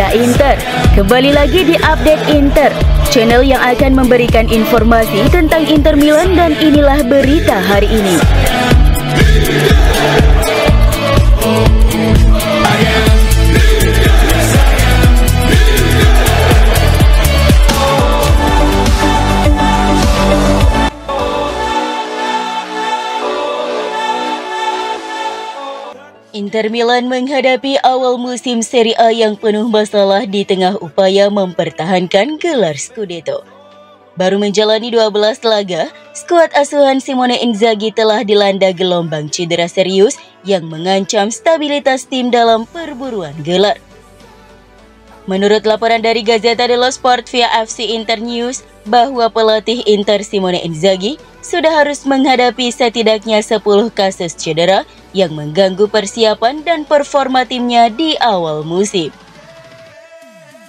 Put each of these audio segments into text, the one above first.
Reza Inter. Kembali lagi di Update Inter, channel yang akan memberikan informasi tentang Inter Milan, dan inilah berita hari ini. Inter Milan menghadapi awal musim Serie A yang penuh masalah di tengah upaya mempertahankan gelar Scudetto. Baru menjalani 12 laga, skuad asuhan Simone Inzaghi telah dilanda gelombang cedera serius yang mengancam stabilitas tim dalam perburuan gelar. Menurut laporan dari Gazzetta dello Sport via FC Internews, bahwa pelatih Inter Simone Inzaghi sudah harus menghadapi setidaknya 10 kasus cedera yang mengganggu persiapan dan performa timnya di awal musim.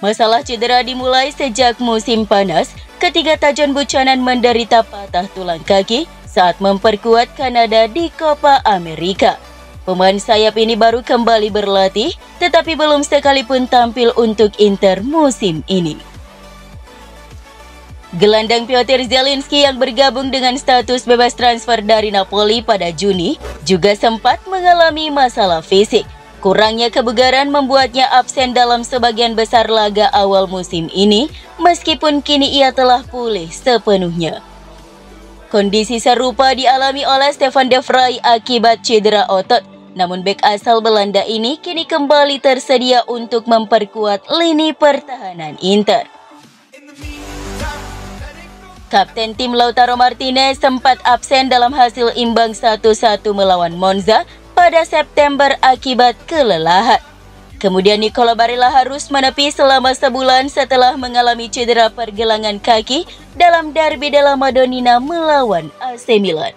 Masalah cedera dimulai sejak musim panas ketika Tajon Buchanan menderita patah tulang kaki saat memperkuat Kanada di Copa America. Pemain sayap ini baru kembali berlatih, tetapi belum sekalipun tampil untuk Inter musim ini. Gelandang Piotr Zielinski yang bergabung dengan status bebas transfer dari Napoli pada Juni juga sempat mengalami masalah fisik. Kurangnya kebugaran membuatnya absen dalam sebagian besar laga awal musim ini, meskipun kini ia telah pulih sepenuhnya. Kondisi serupa dialami oleh Stefan de Vrij akibat cedera otot. Namun bek asal Belanda ini kini kembali tersedia untuk memperkuat lini pertahanan Inter. Kapten tim Lautaro Martinez sempat absen dalam hasil imbang 1-1 melawan Monza pada September akibat kelelahan. Kemudian Nicola Barella harus menepi selama sebulan setelah mengalami cedera pergelangan kaki dalam derby della Madonnina melawan AC Milan.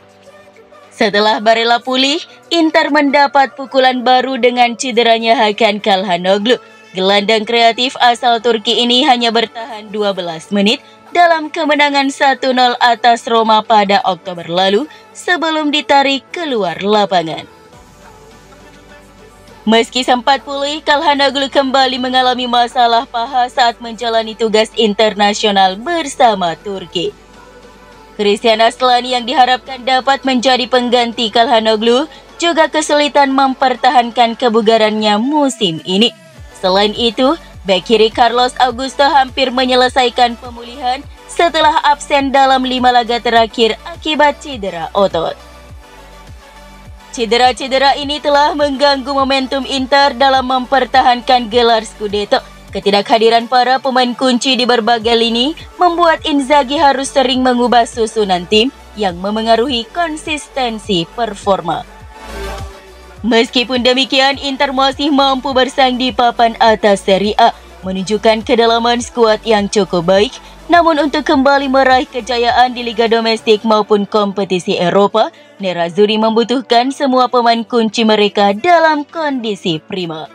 Setelah Barella pulih, Inter mendapat pukulan baru dengan cederanya Hakan Calhanoglu. Gelandang kreatif asal Turki ini hanya bertahan 12 menit dalam kemenangan 1-0 atas Roma pada Oktober lalu sebelum ditarik keluar lapangan. Meski sempat pulih, Calhanoglu kembali mengalami masalah paha saat menjalani tugas internasional bersama Turki. Christian Aslani yang diharapkan dapat menjadi pengganti Calhanoglu juga kesulitan mempertahankan kebugarannya musim ini. Selain itu, bek kiri Carlos Augusto hampir menyelesaikan pemulihan setelah absen dalam 5 laga terakhir akibat cedera otot. Cedera-cedera ini telah mengganggu momentum Inter dalam mempertahankan gelar Scudetto. Ketidakhadiran para pemain kunci di berbagai lini membuat Inzaghi harus sering mengubah susunan tim yang memengaruhi konsistensi performa. Meskipun demikian, Inter masih mampu bersaing di papan atas Serie A, menunjukkan kedalaman skuad yang cukup baik. Namun untuk kembali meraih kejayaan di liga domestik maupun kompetisi Eropa, Nerazzurri membutuhkan semua pemain kunci mereka dalam kondisi prima.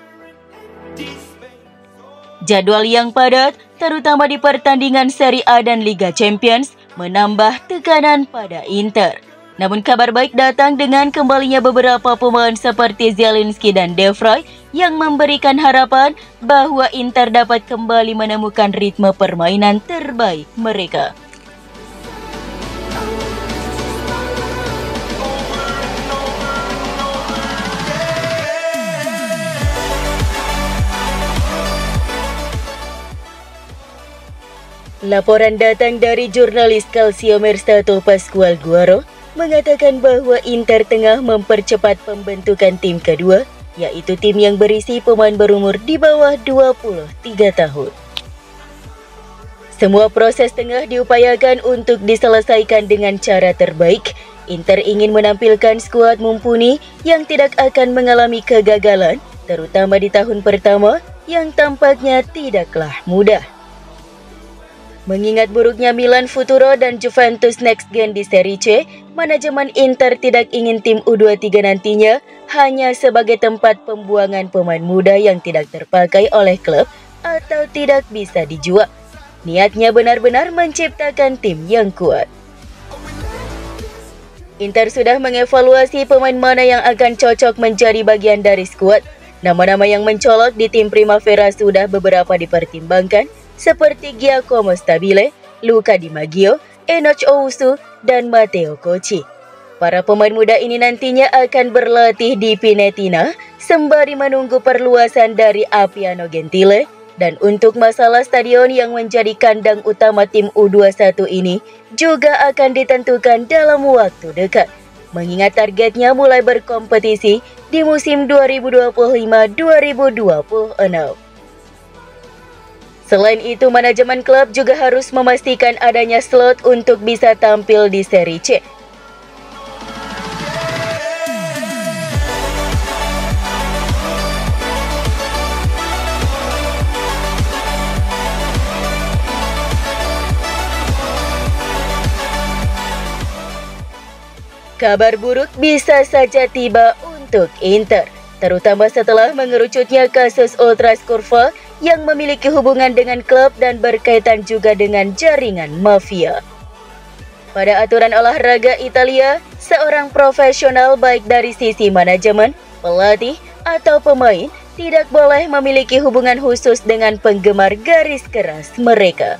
Jadwal yang padat, terutama di pertandingan Serie A dan Liga Champions, menambah tekanan pada Inter. Namun kabar baik datang dengan kembalinya beberapa pemain seperti Zielinski dan de Vrij yang memberikan harapan bahwa Inter dapat kembali menemukan ritme permainan terbaik mereka. Laporan datang dari jurnalis Calcio Mercato Pascual Guaro mengatakan bahwa Inter tengah mempercepat pembentukan tim kedua, yaitu tim yang berisi pemain berumur di bawah 23 tahun. Semua proses tengah diupayakan untuk diselesaikan dengan cara terbaik. Inter ingin menampilkan skuad mumpuni yang tidak akan mengalami kegagalan, terutama di tahun pertama yang tampaknya tidaklah mudah. Mengingat buruknya Milan Futuro dan Juventus Next Gen di Serie C, manajemen Inter tidak ingin tim U23 nantinya hanya sebagai tempat pembuangan pemain muda yang tidak terpakai oleh klub atau tidak bisa dijual. Niatnya benar-benar menciptakan tim yang kuat. Inter sudah mengevaluasi pemain mana yang akan cocok menjadi bagian dari skuad. Nama-nama yang mencolok di tim Primavera sudah beberapa dipertimbangkan, seperti Giacomo Stabile, Luca Di Maggio, Enoch Owusu, dan Matteo Cocci. Para pemain muda ini nantinya akan berlatih di Pinetina sembari menunggu perluasan dari Appiano Gentile. Dan untuk masalah stadion yang menjadi kandang utama tim U21 ini juga akan ditentukan dalam waktu dekat, mengingat targetnya mulai berkompetisi di musim 2025-2026. Selain itu, manajemen klub juga harus memastikan adanya slot untuk bisa tampil di Serie C. Kabar buruk bisa saja tiba untuk Inter, terutama setelah mengerucutnya kasus Ultras Kurva yang memiliki hubungan dengan klub dan berkaitan juga dengan jaringan mafia. Pada aturan olahraga Italia, seorang profesional baik dari sisi manajemen, pelatih, atau pemain tidak boleh memiliki hubungan khusus dengan penggemar garis keras mereka.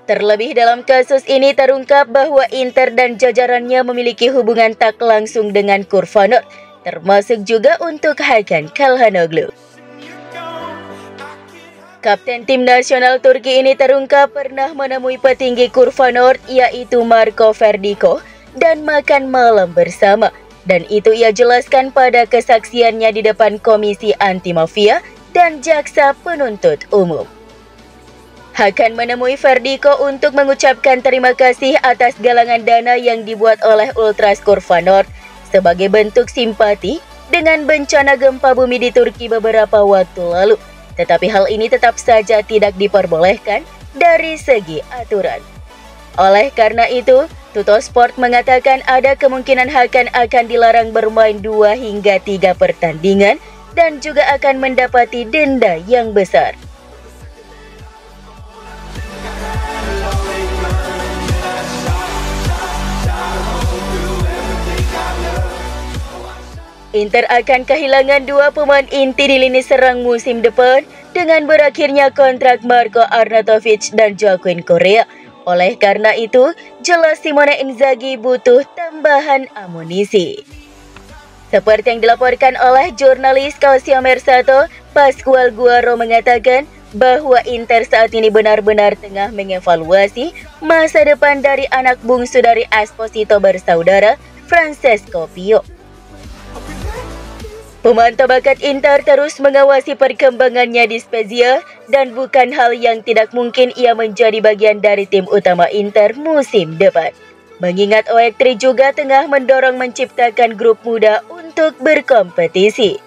Terlebih dalam kasus ini terungkap bahwa Inter dan jajarannya memiliki hubungan tak langsung dengan Kurvanor, termasuk juga untuk Hakan Calhanoglu. Kapten tim nasional Turki ini terungkap pernah menemui petinggi Kurvanor yaitu Marco Verdico dan makan malam bersama. Dan itu ia jelaskan pada kesaksiannya di depan Komisi Anti Mafia dan Jaksa Penuntut Umum. Hakan menemui Verdico untuk mengucapkan terima kasih atas galangan dana yang dibuat oleh Ultras Kurvanor sebagai bentuk simpati dengan bencana gempa bumi di Turki beberapa waktu lalu. Tetapi hal ini tetap saja tidak diperbolehkan dari segi aturan. Oleh karena itu, Tuttosport mengatakan ada kemungkinan Hakan akan dilarang bermain 2 hingga 3 pertandingan dan juga akan mendapati denda yang besar. Inter akan kehilangan 2 pemain inti di lini serang musim depan dengan berakhirnya kontrak Marco Arnautovic dan Joaquin Correa. Oleh karena itu, jelas Simone Inzaghi butuh tambahan amunisi. Seperti yang dilaporkan oleh jurnalis Calcio Mercato, Pascual Guaro mengatakan bahwa Inter saat ini benar-benar tengah mengevaluasi masa depan dari anak bungsu dari Esposito bersaudara, Francesco Pio. Pemantau bakat Inter terus mengawasi perkembangannya di Spezia dan bukan hal yang tidak mungkin ia menjadi bagian dari tim utama Inter musim depan. Mengingat OEK3 juga tengah mendorong menciptakan grup muda untuk berkompetisi.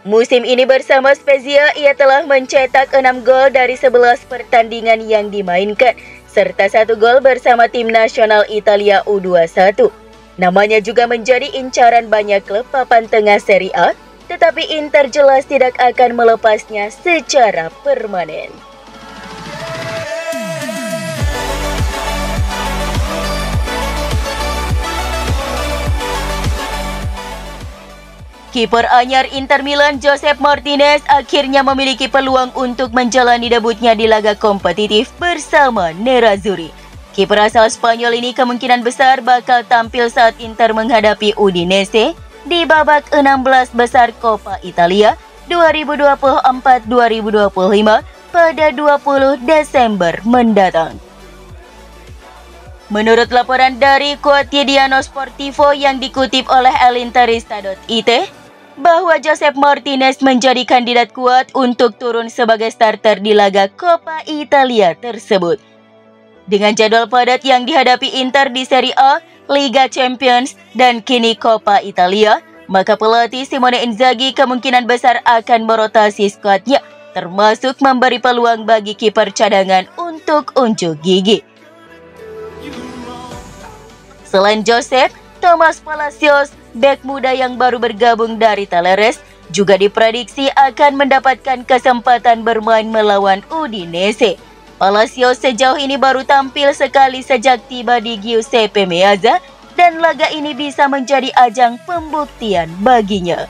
Musim ini bersama Spezia ia telah mencetak 6 gol dari 11 pertandingan yang dimainkan, serta 1 gol bersama tim nasional Italia U21. Namanya juga menjadi incaran banyak klub papan tengah Serie A, tetapi Inter jelas tidak akan melepasnya secara permanen. Kiper anyar Inter Milan Josep Martinez akhirnya memiliki peluang untuk menjalani debutnya di laga kompetitif bersama Nerazzurri. Kiper asal Spanyol ini kemungkinan besar bakal tampil saat Inter menghadapi Udinese di babak 16 besar Coppa Italia 2024-2025 pada 20 Desember mendatang. Menurut laporan dari Quotidiano Sportivo yang dikutip oleh elinterista.it, bahwa Josep Martinez menjadi kandidat kuat untuk turun sebagai starter di laga Coppa Italia tersebut. Dengan jadwal padat yang dihadapi Inter di Serie A, Liga Champions, dan kini Coppa Italia, maka pelatih Simone Inzaghi kemungkinan besar akan merotasi skuadnya, termasuk memberi peluang bagi kiper cadangan untuk unjuk gigi. Selain Josep, Thomas Palacios, bek muda yang baru bergabung dari Talleres, juga diprediksi akan mendapatkan kesempatan bermain melawan Udinese. Palacios sejauh ini baru tampil sekali sejak tiba di Giuseppe Meazza dan laga ini bisa menjadi ajang pembuktian baginya.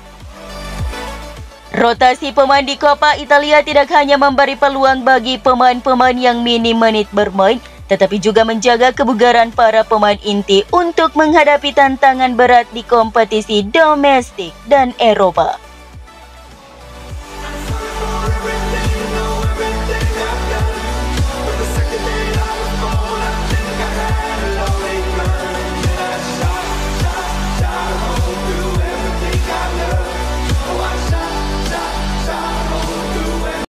Rotasi pemain di Coppa Italia tidak hanya memberi peluang bagi pemain-pemain yang minim menit bermain, tetapi juga menjaga kebugaran para pemain inti untuk menghadapi tantangan berat di kompetisi domestik dan Eropa.